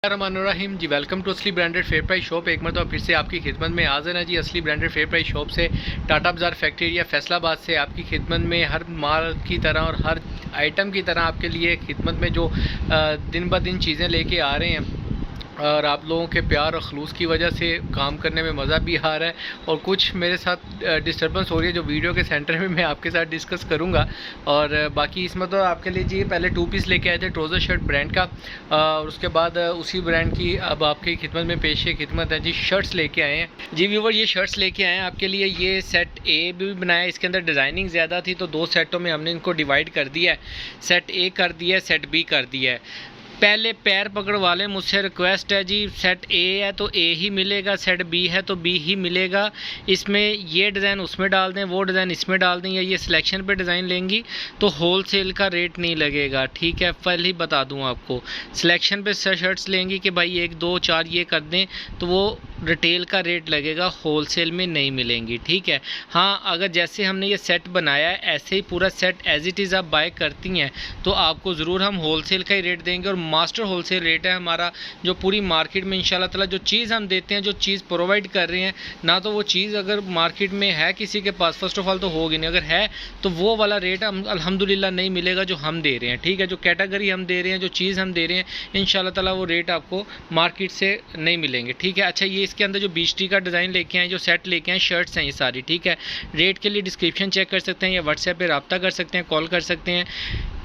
Rahim ji, welcome to असली branded fair price shop. एक मरतबा फिर से आपकी खिदमत में हाजिर है जी। असली ब्रांडेड फेयर प्राइस शॉप से टाटा बाज़ार फैक्ट्री एरिया फैसलाबाद से आपकी खिदमत में हर माल की तरह और हर आइटम की तरह आपके लिए खिदमत में जो दिन ब दिन चीज़ें लेके आ रहे हैं और आप लोगों के प्यार और खलूस की वजह से काम करने में मज़ा भी आ रहा है और कुछ मेरे साथ डिस्टर्बेंस हो रही है जो वीडियो के सेंटर में मैं आपके साथ डिस्कस करूंगा। और बाकी इसमें तो आपके लिए जी पहले 2 पीस लेके आए थे ट्राउज़र शर्ट ब्रांड का, और उसके बाद उसी ब्रांड की अब आपकी खिदमत में पेश खिदमत है जी। शर्ट्स लेके आए हैं जी व्यूवर, ये शर्ट्स लेके आए हैं आपके लिए। ये सेट ए भी बनाया, इसके अंदर डिज़ाइनिंग ज़्यादा थी तो 2 सेटों में हमने इनको डिवाइड कर दिया है। सेट ए कर दिया है, सेट बी कर दिया है। पहले पैर पकड़ वाले मुझसे रिक्वेस्ट है जी, सेट ए है तो ए ही मिलेगा, सेट बी है तो बी ही मिलेगा। इसमें ये डिज़ाइन उसमें डाल दें, वो डिज़ाइन इसमें डाल दें, या ये सिलेक्शन पे डिज़ाइन लेंगी तो होलसेल का रेट नहीं लगेगा। ठीक है, पहले ही बता दूं आपको, सिलेक्शन पे शर्ट्स लेंगी कि भाई 1 2 4 ये कर दें तो वो रिटेल का रेट लगेगा, होलसेल में नहीं मिलेंगी। ठीक है, हाँ अगर जैसे हमने ये सेट बनाया है ऐसे ही पूरा सेट एज इट इज़ आप बाय करती हैं तो आपको ज़रूर हम होलसेल का ही रेट देंगे। और मास्टर होलसेल रेट है हमारा, जो पूरी मार्केट में इंशाल्लाह ताला जो चीज़ हम देते हैं, जो चीज़ प्रोवाइड कर रहे हैं ना, तो वो चीज़ अगर मार्केट में है किसी के पास, फर्स्ट ऑफ ऑल तो होगी नहीं, अगर है तो वो वाला रेट हम अल्हम्दुलिल्लाह नहीं मिलेगा जो हम दे रहे हैं। ठीक है, जो कैटेगरी हम दे रहे हैं, जो चीज़ हम दे रहे हैं इंशाल्लाह ताला वो रेट आपको मार्केट से नहीं मिलेंगे। ठीक है, अच्छा ये इसके अंदर जो बीच टी का डिज़ाइन लेके आए, जो सेट लेके आए, शर्ट्स हैं ये सारी। ठीक है, रेट के लिए डिस्क्रिप्शन चेक कर सकते हैं या व्हाट्सएप पे रब्ता कर सकते हैं, कॉल कर सकते हैं।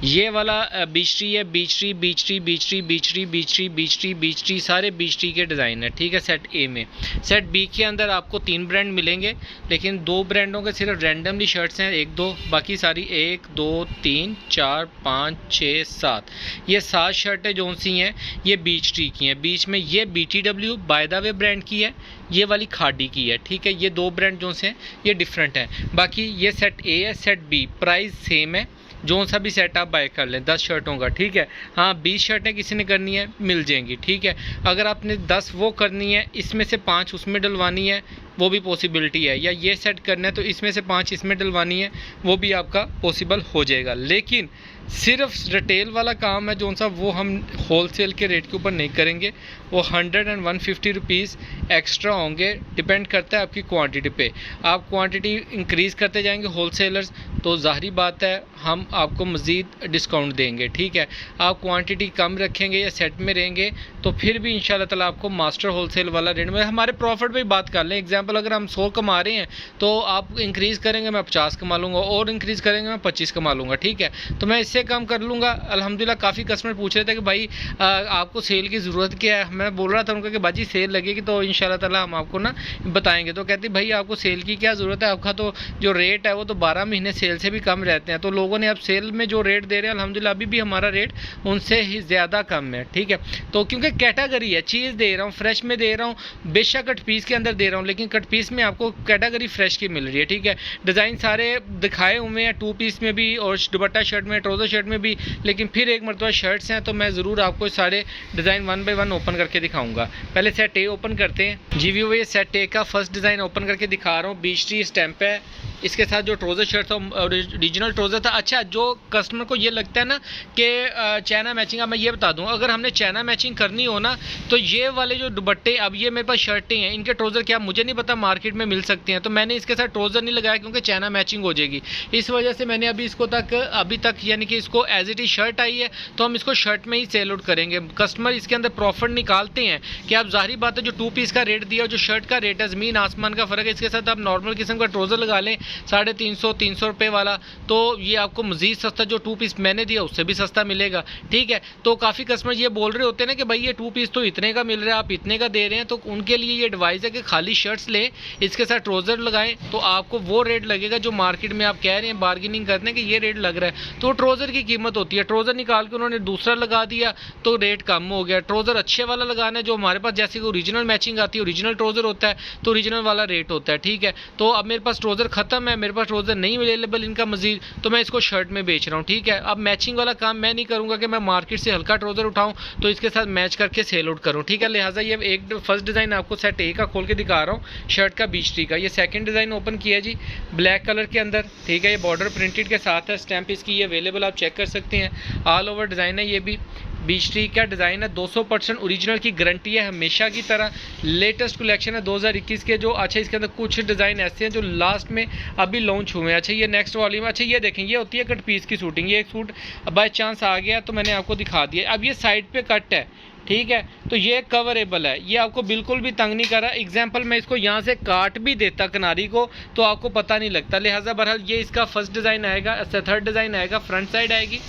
ये वाला बीच टी है, बीच टी बीच टी बीच टी बीच टी बीच टी बीच टी बीच टी, सारे बीच टी के डिज़ाइन है। ठीक है, सेट ए में। सेट बी के अंदर आपको 3 ब्रांड मिलेंगे, लेकिन 2 ब्रांडों के सिर्फ रैंडमली शर्ट्स हैं, 1 2, बाकी सारी 1 2 3 4 5 6 7, ये 7 शर्टें जो सी हैं ये बीच टी की हैं। बीच में ये BTW by the way brand की है, ये वाली खाड़ी की है। ठीक है, ये 2 ब्रांड जो से हैं ये डिफरेंट हैं। बाकी ये सेट ए है, सेट बी, प्राइस सेम है, जो सा भी सेट आप बाय कर लें 10 शर्टों का। ठीक है, हाँ 20 शर्टें किसी ने करनी है मिल जाएंगी। ठीक है, अगर आपने 10 वो करनी है, इसमें से 5 उसमें डलवानी है वो भी पॉसिबिलिटी है, या ये सेट करना है तो इसमें से 5 इसमें डलवानी है वो भी आपका पॉसिबल हो जाएगा। लेकिन सिर्फ रिटेल वाला काम है जो सा वो हम होलसेल के रेट के ऊपर नहीं करेंगे, वो 100 और 150 रुपीज़ एक्स्ट्रा होंगे। डिपेंड करता है आपकी क्वांटिटी पे, आप क्वांटिटी इंक्रीज़ करते जाएंगे होलसेलर्स तो ज़ाहिरी बात है हम आपको मज़ीद डिस्काउंट देंगे। ठीक है, आप क्वांटिटी कम रखेंगे या सेट में रहेंगे तो फिर भी इंशाल्लाह ताला आपको मास्टर होलसेल वाला रेट में हमारे प्रॉफिट पे बात कर लें। एग्जांपल अगर हम 100 कमा रहे हैं तो आप इंक्रीज़ करेंगे मैं 50 कमा लूँगा, और इंक्रीज़ करेंगे मैं 25 कमा लूँगा। ठीक है, तो मैं इससे कम कर लूँगा। अल्हम्दुलिल्लाह काफ़ी कस्टमर पूछ रहे थे कि भाई आपको सेल की ज़रूरत क्या है। मैं बोल रहा था उनको कि बाजी सेल लगेगी तो इंशाल्लाह ताला हम आपको ना बताएंगे। तो कहती भाई आपको सेल की क्या ज़रूरत है, आपका तो जो रेट है वो तो 12 महीने सेल से भी कम रहते हैं। तो लोगों ने अब सेल में जो रेट दे रहे हैं अल्हम्दुलिल्लाह अभी भी हमारा रेट उनसे ही ज़्यादा कम है। ठीक है, तो क्योंकि कैटेगरी है, चीज़ दे रहा हूँ फ्रेश में दे रहा हूँ, बेशक कट पीस के अंदर दे रहा हूँ, लेकिन कट पीस में आपको कैटेगरी फ्रेश की मिल रही है। ठीक है, डिज़ाइन सारे दिखाए हुए हैं 2 पीस में भी और दुपट्टा शर्ट में, ट्राउज़र शर्ट में भी, लेकिन फिर एक मरतबा शर्ट्स हैं तो मैं ज़रूर आपको सारे डिज़ाइन 1 बाय 1 ओपन करके दिखाऊंगा। पहले सेट ए ओपन करते हैं जी व्यू। ये सेट ए का फर्स्ट डिज़ाइन ओपन करके दिखा रहा हूँ, बीच टी स्टैंप है, इसके साथ जो ट्राउज़र शर्ट था ओरिजिनल ट्राउज़र था। अच्छा, जो कस्टमर को ये लगता है ना कि चाइना मैचिंग, अब मैं ये बता दूं अगर हमने चाइना मैचिंग करनी हो ना तो ये वाले जो दुपट्टे, अब ये मेरे पास शर्टें हैं, इनके ट्राउज़र क्या मुझे नहीं पता मार्केट में मिल सकती हैं, तो मैंने इसके साथ ट्राउज़र नहीं लगाया क्योंकि चाइना मैचिंग हो जाएगी। इस वजह से मैंने अभी तक यानी कि इसको एज इट इज शर्ट आई है तो हम इसको शर्ट में ही सेल आउट करेंगे। कस्टमर इसके अंदर प्रॉफिट निकालते हैं कि आप ज़ाहिर बात है जो 2 पीस का रेट दिया, जो शर्ट का रेट है ज़मीन आसमान का फ़र्क है, इसके साथ आप नॉर्मल किस्म का ट्राउज़र लगा लें 350 रुपये वाला तो ये आपको मज़ीद सस्ता, जो 2 पीस मैंने दिया उससे भी सस्ता मिलेगा। ठीक है, तो काफ़ी कस्टमर ये बोल रहे होते हैं ना कि भाई ये 2 पीस तो इतने का मिल रहा है, आप इतने का दे रहे हैं, तो उनके लिए ये एडवाइस है कि खाली शर्ट्स लें, इसके साथ ट्राउज़र लगाएं तो आपको वो रेट लगेगा जो मार्केट में आप कह रहे हैं बार्गेनिंग करने कि ये रेट लग रहा है, तो ट्राउज़र की कीमत होती है। ट्राउज़र निकाल के उन्होंने दूसरा लगा दिया तो रेट कम हो गया। ट्राउज़र अच्छे वाला लगाना है जो हमारे पास जैसे कि ओरिजिनल मैचिंग आती है, ओरिजिनल ट्राउज़र होता है तो ओरिजिनल वाला रेट होता है। ठीक है, तो अब मेरे पास ट्राउज़र ख़त्म है, मेरे पास ट्राउज़र नहीं अवेलेबल इनका मजीद, तो मैं इसको शर्ट में बेच रहा हूँ। ठीक है, अब मैचिंग वाला काम मैं नहीं करूँगा कि मैं मार्केट से हल्का ट्राउज़र उठाऊँ तो इसके साथ मैच करके सेल आउट करूँ। ठीक है, लिहाजा ये एक फर्स्ट डिज़ाइन आपको सेट ए का खोल के दिखा रहा हूँ, शर्ट का बीच टी का। ये सेकंड डिज़ाइन ओपन किया जी ब्लैक कलर के अंदर। ठीक है, ये बॉर्डर प्रिंटेड के साथ है, स्टैंप इसकी ये अवेलेबल आप चेक कर सकते हैं, ऑल ओवर डिज़ाइन है ये भी। बीच ट्री का डिज़ाइन है, 200% ओरिजिनल की गारंटी है, हमेशा की तरह। लेटेस्ट कलेक्शन है 2021 के जो। अच्छा, इसके अंदर कुछ डिज़ाइन ऐसे हैं जो लास्ट में अभी लॉन्च हुए हैं। अच्छा, ये नेक्स्ट वाली में, अच्छा ये देखें, ये होती है कट पीस की शूटिंग। ये एक सूट बाय चांस आ गया तो मैंने आपको दिखा दिया। अब ये साइड पे कट है, ठीक है, तो ये कवरेबल है, ये आपको बिल्कुल भी तंग नहीं कर रहा। एग्जाम्पल मैं इसको यहाँ से काट भी देता किनारी को तो आपको पता नहीं लगता। लिहाजा बहरहाल ये इसका फर्स्ट डिज़ाइन आएगा, थर्ड डिज़ाइन आएगा, फ्रंट साइड आएगी,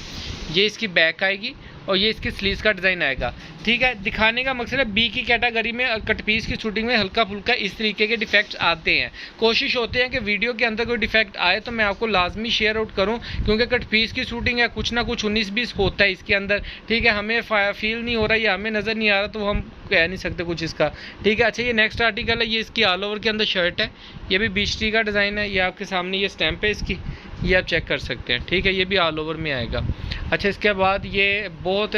ये इसकी बैक आएगी और ये इसकी स्लीव्स का डिज़ाइन आएगा। ठीक है, दिखाने का मकसद है बी की कैटेगरी में कट पीस की शूटिंग में हल्का फुल्का इस तरीके के डिफेक्ट्स आते हैं। कोशिश होते हैं कि वीडियो के अंदर कोई डिफेक्ट आए तो मैं आपको लाजमी शेयर आउट करूं, क्योंकि कट पीस की शूटिंग है, कुछ ना कुछ 19-20 होता है इसके अंदर। ठीक है, हमें फील नहीं हो रहा या हमें नज़र नहीं आ रहा तो हम कह नहीं सकते कुछ इसका। ठीक है, अच्छा ये नेक्स्ट आर्टिकल है, ये इसकी ऑल ओवर के अंदर शर्ट है, ये भी बीच ट्री का डिज़ाइन है, ये आपके सामने ये स्टैम्प है इसकी, ये आप चेक कर सकते हैं। ठीक है, ये भी ऑल ओवर में आएगा। अच्छा, इसके बाद ये बहुत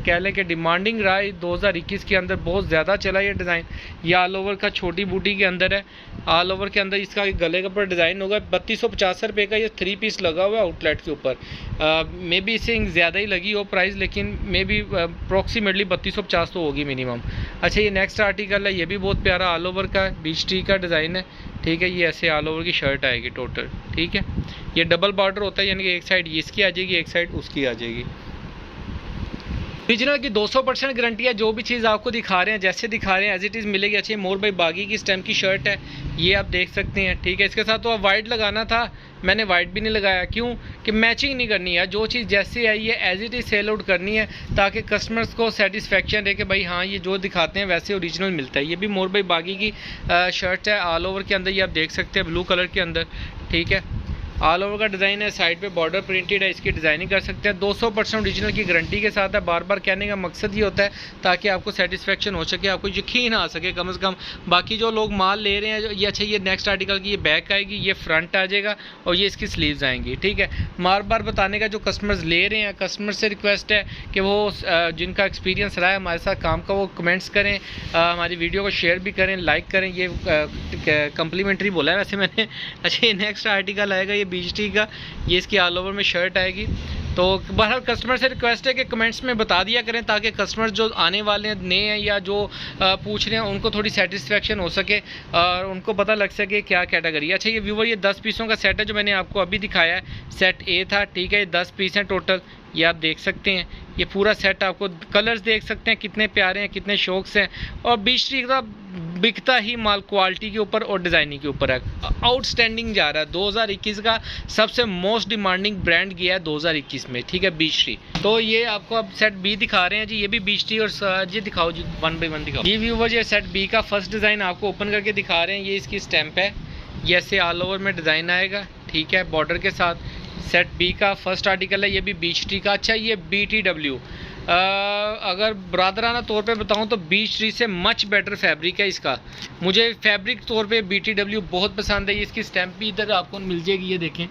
कह लें कि डिमांडिंग रहा है 2021 के अंदर, बहुत ज़्यादा चला ये डिज़ाइन। ये ऑल ओवर का छोटी बूटी के अंदर है, ऑल ओवर के अंदर इसका गले के ऊपर डिज़ाइन होगा। 3250 रुपये का ये 3 पीस लगा हुआ है आउटलेट के ऊपर। मे बी इससे ज़्यादा ही लगी हो प्राइस, लेकिन मे बी अप्रॉक्सीमेटली 3250 तो होगी मिनिमम। अच्छा, ये नेक्स्ट आर्टिकल है, ये भी बहुत प्यारा ऑल ओवर का बीच ट्री का डिज़ाइन है। ठीक है, ये ऐसे ऑल ओवर की शर्ट आएगी टोटल। ठीक है, ये डबल बॉर्डर होता है, यानी कि एक साइड इसकी आ जाएगी, एक साइड उसकी आ जाएगी। ओरिजिनल की 200% गारंटी है। जो भी चीज़ आपको दिखा रहे हैं, जैसे दिखा रहे हैं एज इट इज़ मिलेगी। अच्छी मोर बाई बागी की स्टैम्प की शर्ट है, ये आप देख सकते हैं। ठीक है, इसके साथ तो आप वाइट लगाना था, मैंने वाइट भी नहीं लगाया, क्यों कि मैचिंग नहीं करनी है। जो चीज़ जैसे आई है as it is sell out करनी है, ताकि कस्टमर्स को सेटिस्फेक्शन रहे कि भाई हाँ ये जो दिखाते हैं वैसे ओरिजिनल मिलता है। ये भी मोर बाई बागी की शर्ट है, ऑल ओवर के अंदर, ये आप देख सकते हैं ब्लू कलर के अंदर। ठीक है, ऑल ओवर का डिज़ाइन है, साइड पे बॉर्डर प्रिंटेड है, इसकी डिज़ाइनिंग कर सकते हैं। 200% ओरिजिनल की गारंटी के साथ है। बार बार कहने का मकसद ये होता है ताकि आपको सेटिस्फेक्शन हो सके, आपको यकीन आ सके कम से कम। बाकी जो लोग माल ले रहे हैं, ये अच्छा, ये नेक्स्ट आर्टिकल की ये बैक आएगी, ये फ्रंट आ जाएगा और ये इसकी स्लीव्स आएंगी। ठीक है, बार बार बताने का जो कस्टमर्स ले रहे हैं, कस्टमर से रिक्वेस्ट है कि वो जिनका एक्सपीरियंस रहा है हमारे साथ काम का, वो कमेंट्स करें, हमारी वीडियो को शेयर भी करें, लाइक करें। ये कम्प्लीमेंट्री बोला है वैसे मैंने। अच्छा, ये नेक्स्ट आर्टिकल आएगा, ये बीच ट्री का, ये इसकी ऑल ओवर में शर्ट आएगी। तो बहरहाल कस्टमर से रिक्वेस्ट है कि कमेंट्स में बता दिया करें, ताकि कस्टमर जो आने वाले हैं नए हैं या जो पूछ रहे हैं उनको थोड़ी सेटिस्फेक्शन हो सके और उनको पता लग सके क्या कैटेगरी है। अच्छा, ये व्यूवर, ये 10 पीसों का सेट है जो मैंने आपको अभी दिखाया है, सेट ए था। ठीक है, ये 10 पीस हैं टोटल, ये आप देख सकते हैं। ये पूरा सेट आपको कलर्स देख सकते हैं कितने प्यारे हैं, कितने शौक से हैं। और बीच ट्री का बिकता ही माल क्वालिटी के ऊपर और डिज़ाइनिंग के ऊपर है, आउटस्टैंडिंग जा रहा है। 2021 का सबसे मोस्ट डिमांडिंग ब्रांड गया है 2021 में। ठीक है, बीच ट्री। तो ये आपको अब सेट बी दिखा रहे हैं जी, ये भी बीच ट्री। और ये दिखाओ जी, 1 बाई 1 दिखाओ। ये व्यूवर, ये सेट बी का फर्स्ट डिज़ाइन आपको ओपन करके दिखा रहे हैं। ये इसकी स्टैम्प है, ये ऐसे ऑल ओवर में डिज़ाइन आएगा। ठीक है, बॉर्डर के साथ। सेट बी का फर्स्ट आर्टिकल है, ये भी बीच ट्री का। अच्छा, ये BTW, अगर बरादराना तौर पे बताऊं तो बीच ट्री से मच बेटर फैब्रिक है इसका। मुझे फैब्रिक तौर पे BTW बहुत पसंद है। ये इसकी स्टैम्प भी इधर आपको मिल जाएगी, ये देखें।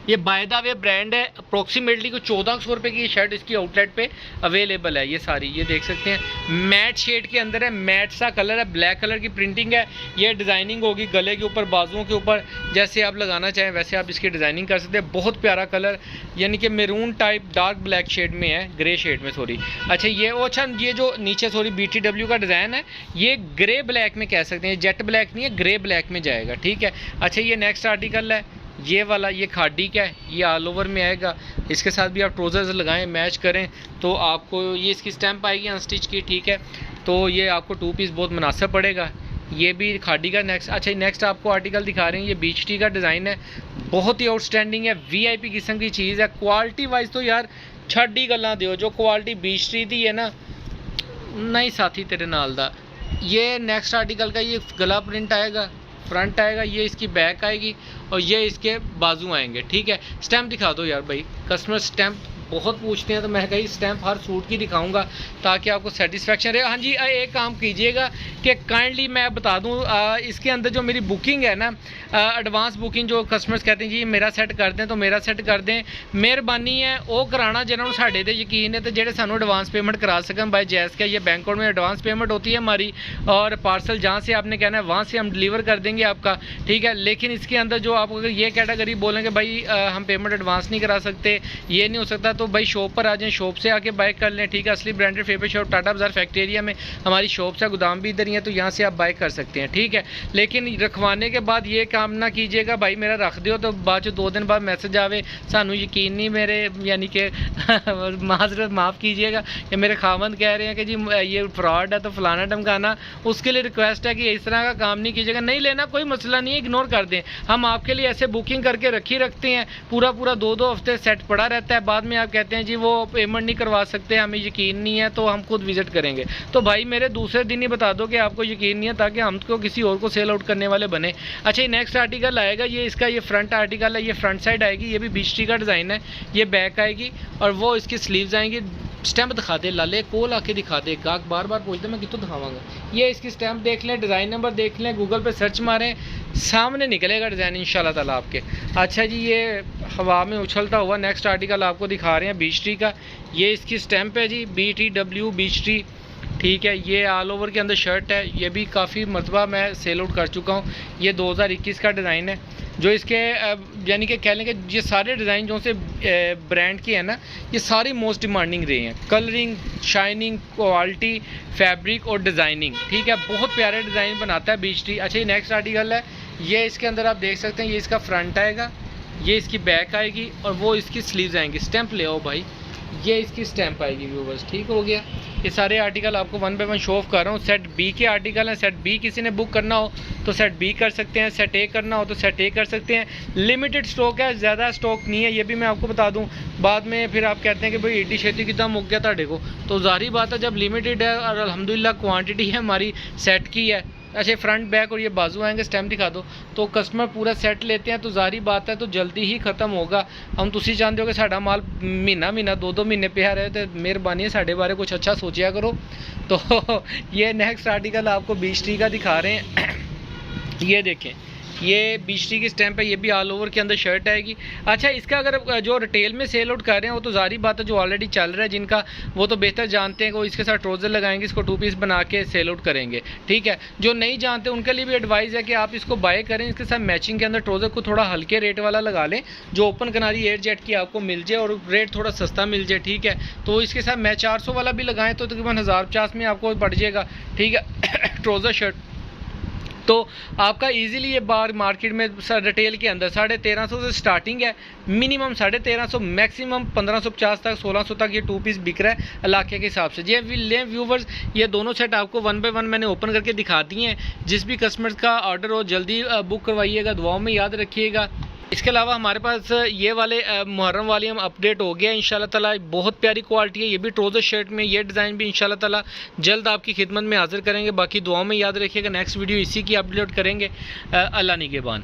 ये बाय द वे ब्रांड है, अप्रोक्सीमेटली को 1400 रुपये की शर्ट इसकी आउटलेट पे अवेलेबल है। ये सारी ये देख सकते हैं, मैट शेड के अंदर है, मैट सा कलर है, ब्लैक कलर की प्रिंटिंग है। ये डिज़ाइनिंग होगी गले के ऊपर, बाजुओं के ऊपर, जैसे आप लगाना चाहें वैसे आप इसकी डिज़ाइनिंग कर सकते हैं। बहुत प्यारा कलर, यानी कि maroon type dark black shade में है, ग्रे शेड में सॉरी। अच्छा, ये जो नीचे सॉरी BTW का डिज़ाइन है, ये ग्रे ब्लैक में कह सकते हैं, जेट ब्लैक नहीं है, ग्रे ब्लैक में जाएगा। ठीक है, अच्छा, ये नेक्स्ट आर्टिकल है, ये वाला, ये खाडी का है, ये ऑल ओवर में आएगा। इसके साथ भी आप ट्राउज़र्स लगाएं, मैच करें तो आपको ये इसकी स्टैम्प आएगी अनस्टिच की। ठीक है, तो ये आपको 2 पीस बहुत मुनासिब पड़ेगा। ये भी खाडी का नेक्स्ट। अच्छा, नेक्स्ट आपको आर्टिकल दिखा रहे हैं, ये बीच ट्री का डिज़ाइन है, बहुत ही आउटस्टैंडिंग है, VIP किस्म की चीज़ है। क्वालिटी वाइज तो यार छड्ड ही गल्लां दिओ, जो क्वालिटी बीच ट्री दी है ना, नहीं साथी तेरे नाल दा। ये नेक्स्ट आर्टिकल का ये गला प्रिंट आएगा, फ्रंट आएगा, ये इसकी बैक आएगी और ये इसके बाजू आएंगे। ठीक है, स्टैम्प दिखा दो यार भाई, कस्टमर स्टैम्प बहुत पूछते हैं, तो मैं कहीं स्टैम्प हर सूट की दिखाऊंगा ताकि आपको सेटिस्फेक्शन रहे। हाँ जी, एक काम कीजिएगा कि काइंडली मैं बता दूं, इसके अंदर जो मेरी बुकिंग है ना, एडवांस बुकिंग, जो कस्टमर्स कहते हैं जी मेरा सेट कर दें तो मेरा सेट कर दें, मेहरबानी है वो कराना जिन्होंने साढ़े ते यकीन है तो जेडे सानू एडवांस पेमेंट करा सकें बाय जैस का। ये बैंक में एडवांस पेमेंट होती है हमारी, और पार्सल जहाँ से आपने कहना है वहाँ से हम डिलीवर कर देंगे आपका। ठीक है, लेकिन इसके अंदर जो आप अगर ये कैटेगरी बोलेंगे भाई हम पेमेंट एडवांस नहीं करा सकते, ये नहीं हो सकता, तो भाई शॉप पर आ जाएं, शॉप से आके बाय कर लें। ठीक है, असली ब्रांडेड फेफाई शॉप टाटा बाजार फैक्ट्री एरिया में हमारी शॉप से, गोदाम भी इधर ही है, तो यहाँ से आप बाय कर सकते हैं। ठीक है, लेकिन रखवाने के बाद ये काम ना कीजिएगा भाई मेरा रख दो तो बाद जो 2 दिन बाद मैसेज आवे सानू यकीन नहीं मेरे, यानी कि माजरत माफ़ कीजिएगा कि मेरे खावंद कह रहे हैं कि जी ये फ्रॉड है तो फलाना ढमकाना, उसके लिए रिक्वेस्ट है कि इस तरह का काम नहीं कीजिएगा। नहीं लेना कोई मसला नहीं है, इग्नोर कर दें। हम आपके लिए ऐसे बुकिंग करके रखते हैं, पूरा 2-2 हफ्ते सेट पड़ा रहता है, बाद में आप कहते हैं जी वो पेमेंट नहीं करवा सकते, हमें यकीन नहीं है, तो हम खुद विजिट करेंगे। तो भाई मेरे दूसरे दिन ही बता दो कि आपको यकीन नहीं है, ताकि हमको किसी और को सेल आउट करने वाले बने। अच्छा, ये नेक्स्ट आर्टिकल आएगा, ये इसका ये फ्रंट आर्टिकल है, ये फ्रंट साइड आएगी, ये भी बीच ट्री का डिज़ाइन है, ये बैक आएगी और वो इसकी स्लीव्स आएंगी। स्टैम्प दिखा दे लाले, कोल आके दिखा दे, गाहक बार बार पूछते मैं कितों दिखावांगा। ये इसकी स्टैम्प देख लें, डिज़ाइन नंबर देख लें, गूगल पे सर्च मारें, सामने निकलेगा डिज़ाइन इंशाल्लाह ताला आपके। अच्छा जी, ये हवा में उछलता हुआ नेक्स्ट आर्टिकल आपको दिखा रहे हैं बीच ट्री का। ये इसकी स्टैम्प है जी, BTW बीच ट्री। ठीक है, ये ऑल ओवर के अंदर शर्ट है, ये भी काफ़ी मरतबा मैं सेल आउट कर चुका हूँ। ये 2021 का डिज़ाइन है, जो इसके यानी कि कह लें कि ये सारे डिज़ाइन जो से ब्रांड की है ना, ये सारी मोस्ट डिमांडिंग रहे हैं। कलरिंग, शाइनिंग, क्वालिटी, फैब्रिक और डिज़ाइनिंग। ठीक है, बहुत प्यारे डिज़ाइन बनाता है बीच ट्री। अच्छा, ये नेक्स्ट आर्टिकल है, ये इसके अंदर आप देख सकते हैं, ये इसका फ्रंट आएगा, ये इसकी बैक आएगी और वो इसकी स्लीव्स आएंगी। स्टैंप ले आओ भाई, ये इसकी स्टैंप आएगी व्यूवर्स। ठीक हो गया, ये सारे आर्टिकल आपको 1 बाय 1 शो ऑफ कर रहा हूँ। सेट बी के आर्टिकल हैं, सेट बी किसी ने बुक करना हो तो सेट बी कर सकते हैं, सेट ए करना हो तो सेट ए कर सकते हैं। लिमिटेड स्टॉक है, ज़्यादा स्टॉक नहीं है, ये भी मैं आपको बता दूँ। बाद में फिर आप कहते हैं कि भाई एडी शेती कितना मुक गया ताड़े को, तो जाहिर बात है जब लिमिटेड है और अल्हम्दुलिल्लाह क्वांटिटी है हमारी सेट की है। अच्छा, फ्रंट बैक और ये बाजू आएंगे, स्टैम्प दिखा दो, तो कस्टमर पूरा सेट लेते हैं, तो जाहिर बात है तो जल्दी ही ख़त्म होगा। हम तुसी जानते हो कि साडा माल महीना 2-2 महीने पे रहे, तो मेहरबानी है साढ़े बारे कुछ अच्छा सोचा करो। तो ये नेक्स्ट आर्टिकल आपको बीच ट्री का दिखा रहे हैं। ये देखें, ये बीच ट्री की स्टैंप है, ये भी ऑल ओवर के अंदर शर्ट आएगी। अच्छा, इसका अगर जो रिटेल में सेल आउट कर रहे हैं वो तो जारी बात है, जो ऑलरेडी चल रहा है जिनका, वो तो बेहतर जानते हैं कि वो इसके साथ ट्राउज़र लगाएंगे, इसको 2 पीस बना के सेल आउट करेंगे। ठीक है, जो नहीं जानते उनके लिए भी एडवाइस है कि आप इसको बाय करें, इसके साथ मैचिंग के अंदर ट्राउज़र को थोड़ा हल्के रेट वाला लगा लें, जो ओपन किनारी एयर जेट की आपको मिल जाए और रेट थोड़ा सस्ता मिल जाए। ठीक है, तो इसके साथ मैं 400 वाला भी लगाएं तो तकरीबन 1050 में आपको पड़ जाएगा। ठीक है, ट्राउज़र शर्ट तो आपका इजीली ये बार मार्केट में रिटेल के अंदर 1350 से स्टार्टिंग है, मिनिमम 1350, मैक्सिमम 1550 तक 1600 तक ये 2 पीस बिक रहा है इलाके के हिसाब से। ये लें व्यूवर्स, ये दोनों सेट आपको 1 बाय 1 मैंने ओपन करके दिखा दिए हैं। जिस भी कस्टमर का ऑर्डर हो जल्दी बुक करवाइएगा, दुआओं में याद रखिएगा। इसके अलावा हमारे पास ये वाले मुहर्रम वाली हम अपडेट हो गया इंशाल्लाह ताला, बहुत प्यारी क्वालिटी है। ये भी ट्राउज़र शर्ट में ये डिज़ाइन भी इंशाल्लाह ताला जल्द आपकी खिदमत में हाजिर करेंगे। बाकी दुआओं में याद रखिएगा, नेक्स्ट वीडियो इसी की अपलोड करेंगे। अल्लाह निगहबान।